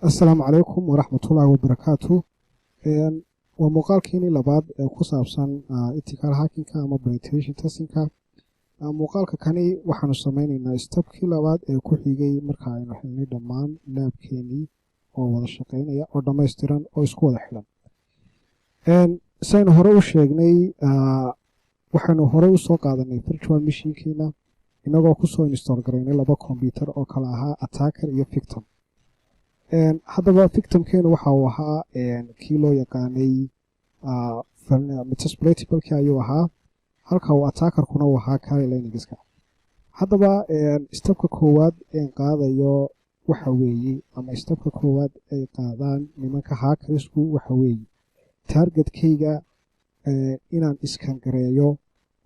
Assalaamu calaykum waraxmatullaahi wabarakaatu. Waa muuqaalkeenii labaad ee ku saabsan ethical hacking-ka ama penetration testing-ka. Muuqaalka kani waxaanu sameynaynaa stepkii labaad ee ku xigay marka aynu helnay dhammaan laabkeenii oo wada shaqeynaya oo dhammaystiran oo isku wada xidhan. Saynu hore u sheegnay waxaanu hore u soo qaadanay virtual machine-kiina inagoo kusoo install garaynay laba computer oo kala ahaa attacker iyo victim. haddaba victimkeenu waxa uu ahaa kii loo yaqaanay metasploitablekii ayuu ahaa, halka uu attackerkuna uu ahaa kali linuxka. haddaba stepka koowaad een qaadayo waxa weeye ama stepka koowaad ay qaadaan nimanka hackersku waxa weeye targetkayga inaan iskan gareeyo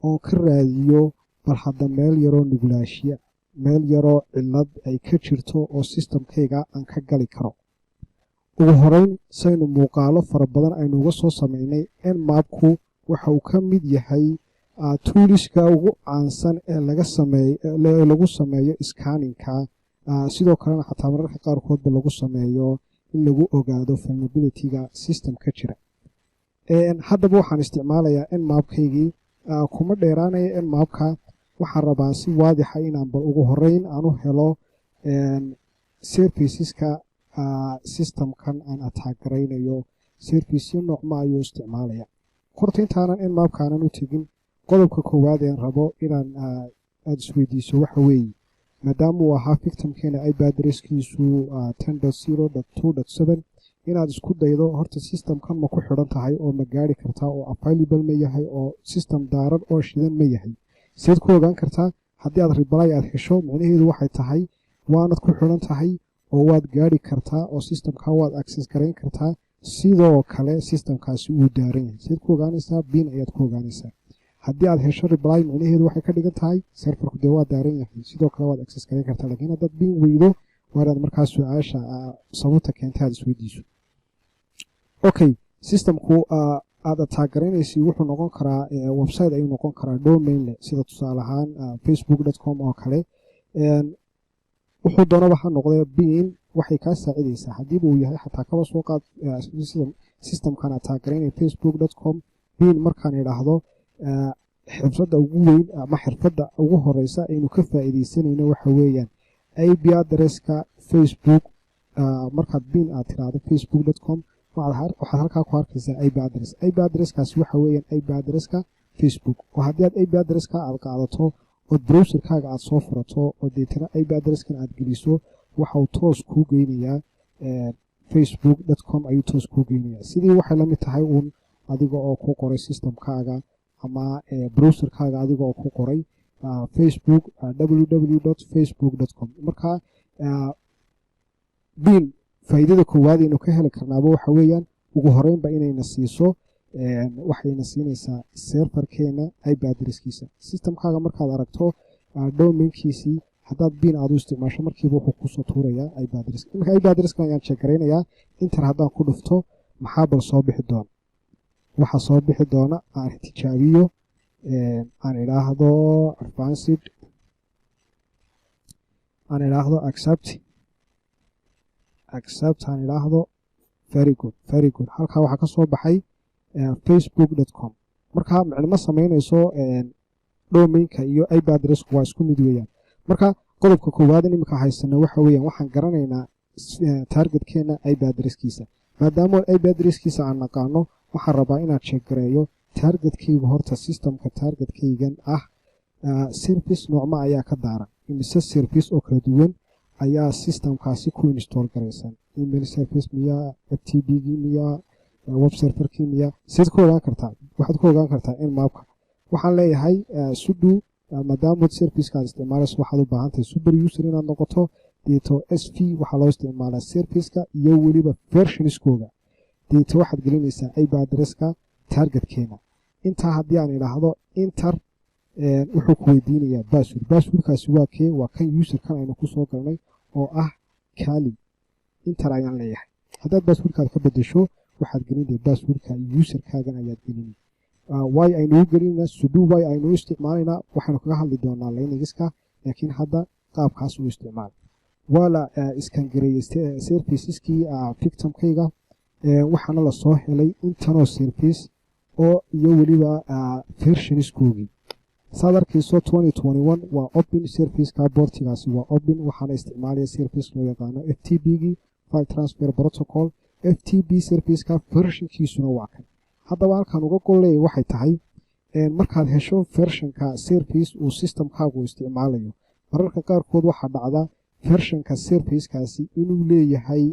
oon ka raadiyo bal hadda meel yaroo nuglaashiya, meel yaroo cillad ay ka jirto oo systemkayga aan ka gali karo. ugu horeyn saynu muuqaalo fara badan aynu uga soo sameynay nmapku waxa uu ka mid yahay tooliska ugu caansan ee lagu sameeyo scanninka, sidoo kalena xataa mararka qaarkoodba lagu sameeyo in lagu ogaado vulnerability-ga system ka jira. haddaba waxaan isticmaalayaa nmapkaygii, kuma dheeraanaya nmapka. waxaan rabaa si waadixa inaan bal ugu horeyn aan u helo serviceska systemkan aan attack garaynayo, serviceyo noocma ayuu isticmaalaya. horta intaanan nmapkaanan u tegin, qodobka koowaad een rabo inaan aada isweydiiso waxa weeye, maadaama uu ahaa victimkeena ip adresskiisu 10.0.2.7 inaad isku daydo horta systemkan ma ku xidhan tahay oo ma gaari kartaa oo available ma yahay oo system daaran oo shidan ma yahay. seed ku ogaan kartaa? haddii aad reply aad hesho micnaheedu waxay tahay waanad ku xidhan tahay oo waad gaari kartaa oo systemka waad access garayn kartaa, sidoo kale systemkaasi uu daaran yahay. seed ku ogaanaysaa? bin ayaad ku ogaanaysaa. haddii aad hesho reply micnaheedu waxay ka dhigan tahay serverku dee waa daaran yahay, sidoo kale waad access garayn kartaa. laakiin haddaad bin weydo waa inaad markaa su-aasha sababta keentay aad isweydiiso. okay, systemku aad attack garaynaysi wuxuu noqon karaa website ayuu noqon karaa domain leh, sida tusaale ahaan facebook.com oo kale. wuxuu doonaba ha noqdee bin waxay kaa saacidaysaa haddiiba uu yahay xataa kaba soo qaad systemkan attack garaynaya facebook.com. bin markaan idhaahdo xirfadda ugu weyn ama xirfadda ugu horeysa aynu ka faa'iidaysanayno waxa weeyaan ip adresska facebook. markaad bin aad tiraahdo facebook.com waxaad halkaa ku arkaysaa ip address. ip adresskaasi waxa weeyaan ip adresska facebook. oo haddii aad ip adresska aad qaadato oo browserkaaga aad soo furato oo deetana ip adresskan aad geliso, waxa uu toos kuu geynayaa facebook.com ayuu toos kuu geynayaa. sidii waxay la mid tahay uun adiga oo ku qoray systemkaaga ama browserkaaga adiga oo ku qoray facebook www.facebook.com. marka bin faa'iidada koowaad aynu ka heli karnaaba waxa weeyaan ugu horeynba inayna siiso waxayna siinaysaa serverkeena ip adresskiisa. systemkaaga markaad aragto domainkiisii haddaad bin aad u isticmaasho markiiba wuxuu kusoo tuurayaa ip adress. marka ip adresskan ayaan check garaynayaa. inter haddaan ku dhufto maxaa bal soo bixi doona? waxaa soo bixi doona aan tijaabiyo, aan idhaahdo advanced, aan idhaahdo accept aan idhaahdo very good. halkaa waxaa ka soo baxay facebook.com. marka micnimo samaynayso domainka iyo ip adressku waa isku mid weeyaan. marka qodobka koowaad iminka haysana waxa weeyaan waxaan garanaynaa targetkeena ip adresskiisa. maadaama ip adresskiisa aan naqaano, waxaan rabaa inaan check gareeyo targetkayga. horta systemka targetkaygan ah service noocma ayaa ka daaran, imise service oo kala duwan ayaa systemkaasi ku install garaysan. email service miyaa, ftp miyaa, web serverkii miyaa? seed ku ogaan kartaa? waxaad ku ogaan kartaa nmapka. waxaan leeyahay sudo, maadaama serviceka aad isticmaalayso waxaad u baahan tahay super user inaad noqoto. deeto sv waxaa loo isticmaalaa serviceka iyo weliba versionskooga. deeto waxaad gelinaysaa ip adresska targetkeena. intaa haddii aan idhaahdo inter, wuxuu ku weydiinayaa password. passwordkaasi waa kee? waa kan userkan aynu kusoo galnay oo ah kali. inter ayaan leeyahay. haddaad passwordkaad ka bedesho waxaad gelinaya passwordka userkaagan ayaad gelinay. way aynuu gelinaa sudo, way aynuu isticmaalaynaa. waxaynu kaga hadli doonaa linuxka, laakiin hadda qaabkaas u isticmaal. waa la iskangareeyey serviceskii victimkayga waxaana lasoo helay intanoo service oo iyo weliba versionskoogii saad arkayso 2021 waa open serviceka boortigaasi waa open waxaana isticmaalaya service loo yaqaano FTP-gii file transfer protocol FTP serviceka versionkiisuna waa kan haddaba halkan uga golleeya waxay tahay markaad hesho versionka service uu systemkaagu isticmaalayo mararka qaarkood waxaa dhacda versionka servicekaasi inuu leeyahay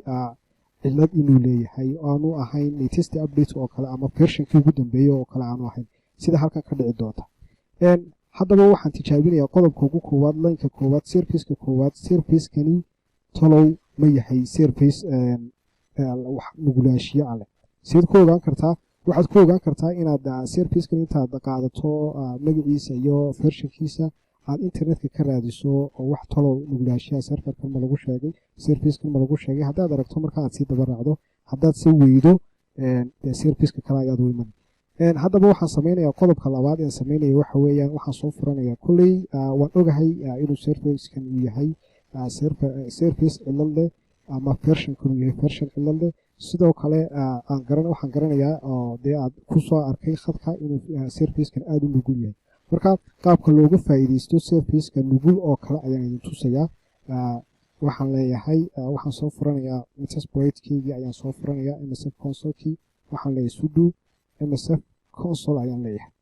cilad inuu leeyahay aanu ahayn latest update oo kale ama versionkii ugu dambeeyay oo kale aanu ahayn sida halkan ka dhici doonta haddaba waxaan tijaabinayaa qodobka ugu koowaad lineka koowaad serviceka koowaad servicekani talow ma yahay service wax nugulaashiye ah leh sidaad ku ogaan kartaa waxaad ku ogaan kartaa inaad servicekan intaad qaadato magaciisa iyo versionkiisa aad internetka ka raadiso oo wax talow nugulaashiya serverkan ma lagu sheegay servicekan ma lagu sheegay haddaad aragto marka aad sii daba raacdo haddaad se weydo serviceka kale ayaad u iman haddaba waxaan samaynayaa qodobka labaad aan samaynaya waxa weeyaan waxaan soo furanayaa kolley waan ogahay inuu servicekan uu yahay service cilad leh ama versionkan uu yahay version cilad leh sidoo kale waxaan garanayaa oo dee aad ku soo arkay khadka inuu servicekan aada u nugul yahay marka qaabka looga faa'iidaysto serviceka nugul oo kale ayaan idin tusayaa waxaan leeyahay waxaan soo furanayaa metasploitkeygii ayaan soo furanayaa MSF consolekii waxaan leeyahay sudo MSF console ayaan leeyahay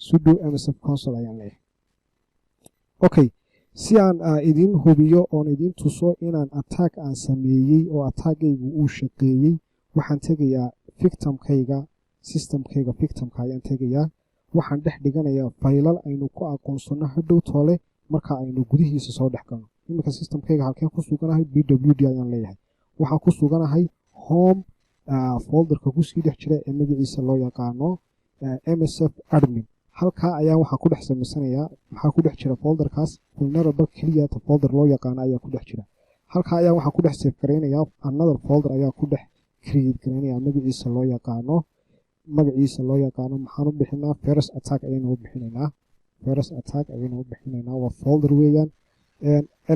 sudo MSF console ayaan leeyahay okay si aan idin hubiyo oon idin tuso inaan attack aan sameeyey oo attackaygu uu shaqeeyey waxaan tegayaa victimkayga systemkayga victimka ayaan tegayaa waxaan dhex dhiganayaa faylal aynu ku aqoonsano hadhow toole marka aynu gudihiisa soo dhex galno iminka systemkayga halkeen ku suganahay BWD ayaan leeyahay waxaan ku suganahay home folderka kusii dhex jira ee magaciisa loo yaqaano MSF admin halkaa ayaa waxaan ku dhex samaysanayaa maxaa ku dhex jira folderkaas vulnerable clear folder loo yaqaano ayaa ku dhex jira halkaa ayaa waxaan ku dhex save gareynayaa another folder ayaa ku dhex create gareynayaa magaciisa loo yaqaano maxaan u bixinaa first attack ayaynu u bixinaynaa waa folder weeyaan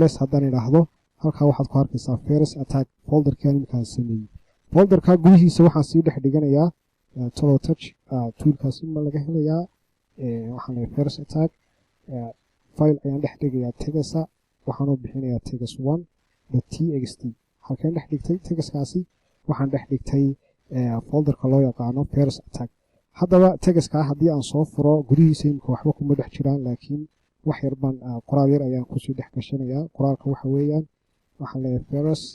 ls haddaan idhaahdo halkaa waxaad ku arkaysaa first attack folderkan iminkaan sameeyey folderka gudihiisa waxaan sii dhex dhiganayaa touch toolkaasi ma laga helayaa waxaan leeyahay first attack file ayaan dhex dhigayaa tegasa waxaan u bixinayaa tegas1.txt halkeen dhex dhigtay tegaskaasi waxaan dhex dhigtay folderka loo yaqaano first attack haddaba tegaskaa haddii aan soo furo gudihiisa imika waxba kuma dhex jiraan laakiin wax yar baan qoraal yar ayaan kusii dhex gashanayaa qoraalka waxa weeyaan waxaan leeyahay first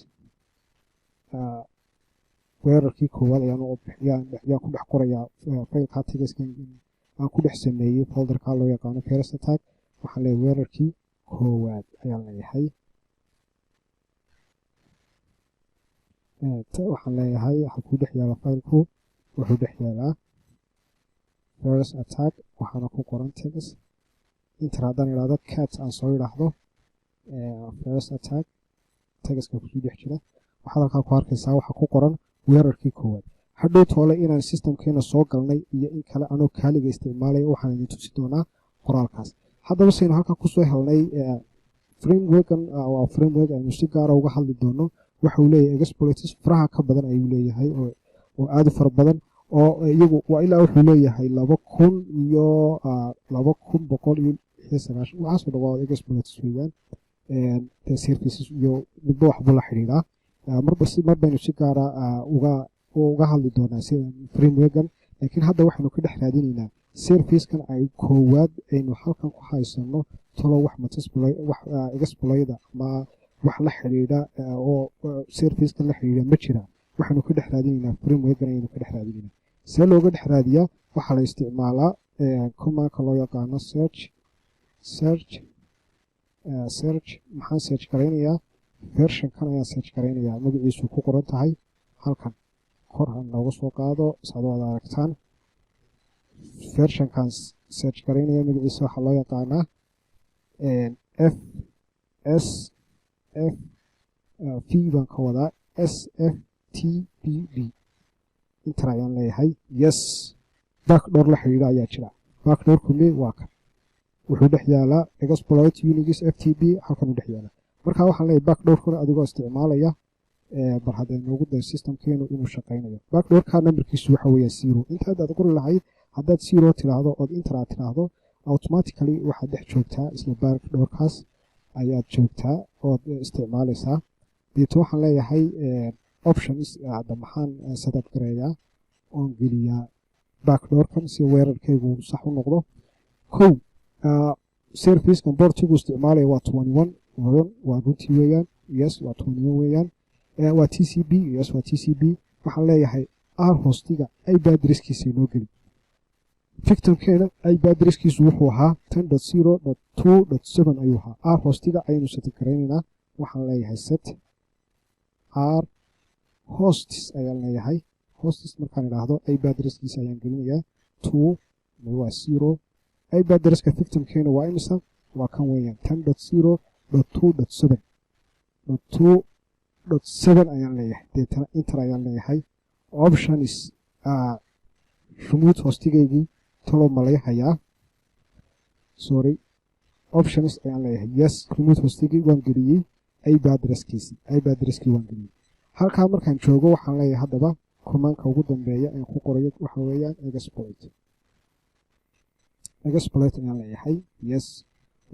weerarkii koowaad ayaan ku dhex qorayaa faylkaa tegaskan aan ku dhex sameeyey folderka loo yaqaano first attack waxaan leeyahay weerarkii koowaad ayaan leeyahay waxaan leeyahay halkuu dhex yaala faylku wuxuu dhex yaalaa first attack waxaana ku qoran tegas inter haddaan idhaahdo cat aan soo idhaahdo first attack tegaska kusii dhex jira waxaad halkaa ku arkaysaa waxaa ku qoran weerarkii koowaad hadhow toole inaan systemkeena soo galnay iyo in kale anoo kaaliga isticmaalaya waxaan idin tusi doonaa qoraalkaas haddaba saynu halkan kusoo helnay frameworkan waa framework aynu si gaara uga hadli doono waxa uu leeyahay exploits faraha ka badan ayuu leeyahay oo aad u fara badan oo iyagu waa ilaa wuxuu leeyahay 2190 waxaasoo dhawaad exploits weeyaan services iyo midba waxbu la xidhiidhaa mar baynu si gaara uga hadli doonaa frameworkan laakiin hadda waxaynu ka dhex raadinaynaa servicekan ay koowaad aynu halkan ku haysano talo wax exploida ama wax la xidhiidha oo servicekan la xidhiidha ma jira waxaynu ka dhex raadinaynaa frameworkan ayaynu ka dhex raadinaynaa see looga dhex raadiyaa waxaa la isticmaalaa commandka loo yaqaano search maxaan search garaynayaa versionkan ayaan search garaynayaa magaciisu ku qoran tahay halkan kor ha nooga soo qaado saad wada aragtaan versionkan search garaynaya magaciisa waxaa loo yaqaanaa f baan ka wadaa sftpd inter ayaan leeyahay yes backdoor la xidhiidha ayaa jira backdoorkumi waa kan wuxuu dhex yaalaa exploit unix ftp halkan u dhex yaalaa marka waxaan leeyahay backdoorkuna adigoo isticmaalaya bal hadda noogu day systemkeenu inuu shaqaynayo backdoorka numberkiisu waxa weeye 0 inta aad qori lahayd haddaad 0 tiraahdo ood enter aad tiraahdo automatically waxaad dhex joogtaa isla backdoorkaas ayaad joogtaa ood isticmaalaysaa deeto waxaan leeyahay options hadda maxaan setup gareeyaa oon geliyaa backdoorkan si weerarkaygu sax u noqdo kow servicekan boortigu isticmaalaya waa 21 waa runtii weeyaan yes waa 21 weeyaan waa TCP yes waa TCP waxaan leeyahay r hostiga IP addresskiisa inoo geli victimkeena IP addresskiisu wuxuu ahaa 10.0.2.7 ayuu ahaa r hostiga ayaynu set garaynaynaa waxaan leeyahay set r hosts ayaan leeyahay hosts markaan idhaahdo IP addresskiisa ayaan gelinayaa 2 waa 0 IP addresska victimkeena waa imisa waa kan weeyaan 10.0.2.7 2.7 ayaan leeyahay deetana enter ayaan leeyahay option is remote hostigaygii talo malay hayaa sorry options ayaan leeyahay yes remote hostigii waan geliyey IP addresskii waan geliyey halkaa markaan joogo waxaan leeyahay haddaba commandka ugu dambeeya ee ku qorayo waxa weeyaan exploit ayaan leeyahay yes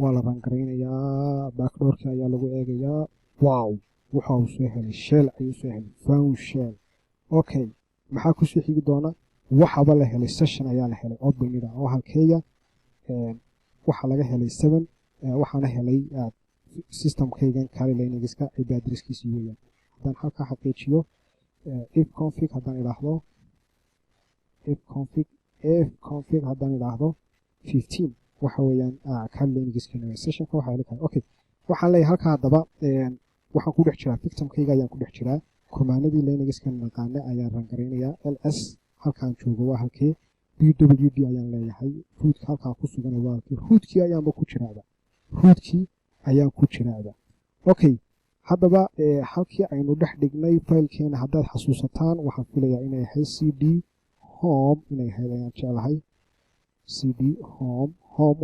waa la rangaraynayaa backdoorkii ayaa lagu eegayaa wow waxa uu soo helay shell ayuu soo helay found shell okay maxaa ku soo xigi doona waxaba la helay session ayaa la helay openida oo halkeeya waxa laga helay 7 waxaana helay systemkaygan kale Linuxka IP addresskiisa weeyaan haddaan halka xaqiijiyo if config haddaan idhaahdo haddaan idhaahdo 15 waxa weeyaan kale Linuxka sessionka waxa helay okay waxaan leeyahay halka haddaba waxaan ku dhex jiraa victimkayga ayaan ku dhex jiraa commandadii Linuxka naqaana ayaan rangaraynayaa ls halkaan joogo waa halkee pwd ayaan leeyahay root halkaa ku sugan waa halkee rootkii ayaanba ku jiraaba okay haddaba halkii aynu dhex dhignay filekeena haddaad xasuusataan waxaan filayaa inay ahay cd home inay ahayd ayaan jeclahay cd home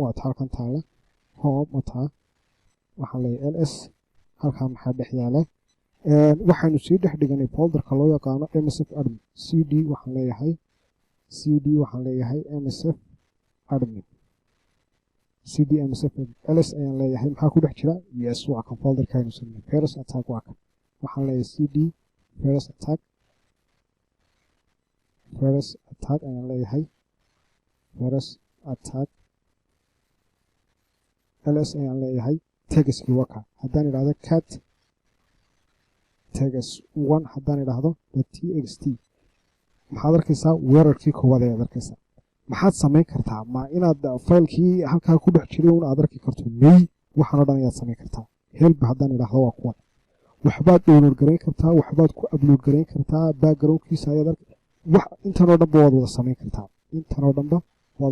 waa halkan taala home wataa waxaan leeyahay ls halkaa maxaa dhex yaala waxaanu sii dhex dhiganay folderka loo yaqaano msf admin cd waxaan leeyahay msf admin cd msf ls ayaan leeyahay maxaa ku dhex jira yes waa kan folderkaaynu sameeyay virus attack waa kan waxaan leeyahay cd virus attack ayaan leeyahay virus attack ls ayaan leeyahay tagaskii waa ka haddaan idhaahdo cat tags 1 haddaan idhaahdo .txt maxaad arkaysaa weerarkii koowaad ayaad arkaysaa maxaad samayn kartaa ma inaad faylkii halkaa ku dhex jiray un aad arki karto may waxaan oo dhan ayaad samayn kartaa help haddaan idhaahdo waa kuwan waxbaad download garayn kartaa waxbaad ku upload garayn kartaa backgroundkiisa ayaad intan oo dhanba waad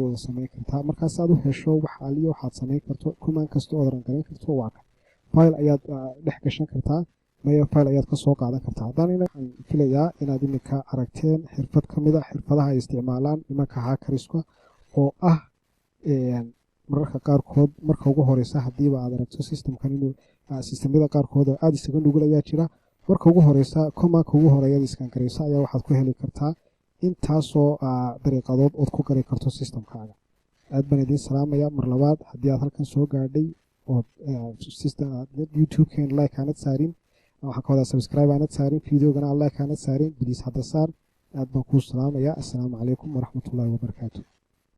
wada samayn kartaa markaas aad u hesho wax aliyo waxaad samayn karto command kasta ood rangarayn karto waa kan file ayaad dhex gashan kartaa maya file ayaad ka soo qaadan kartaa haddaan filayaa inaad iminka aragteen xirfad ka mid a xirfadaha ay isticmaalaan nimanka hackerska oo ah mararka qaarkood marka ugu horeysa haddiiba aad aragto systemkan inuu systemyada qaarkood aad isaga nugul ayaa jira marka ugu horeysa commandka ugu horeeya iskan gareysa ayaa waxaad ku heli kartaa intaasoo dariiqadood ood ku gari karto systemkaaga aad baan idiin salaamaya mar labaad haddii aad halkan soo gaadhay ood youtube-keen like aanad saarin waxaan ka wadaa subscribe aanad saarin videogana like aanad saarin please hadda saar aad baan kuu salaamaya assalaamu calaykum waraxmatullaahi wabarakaatu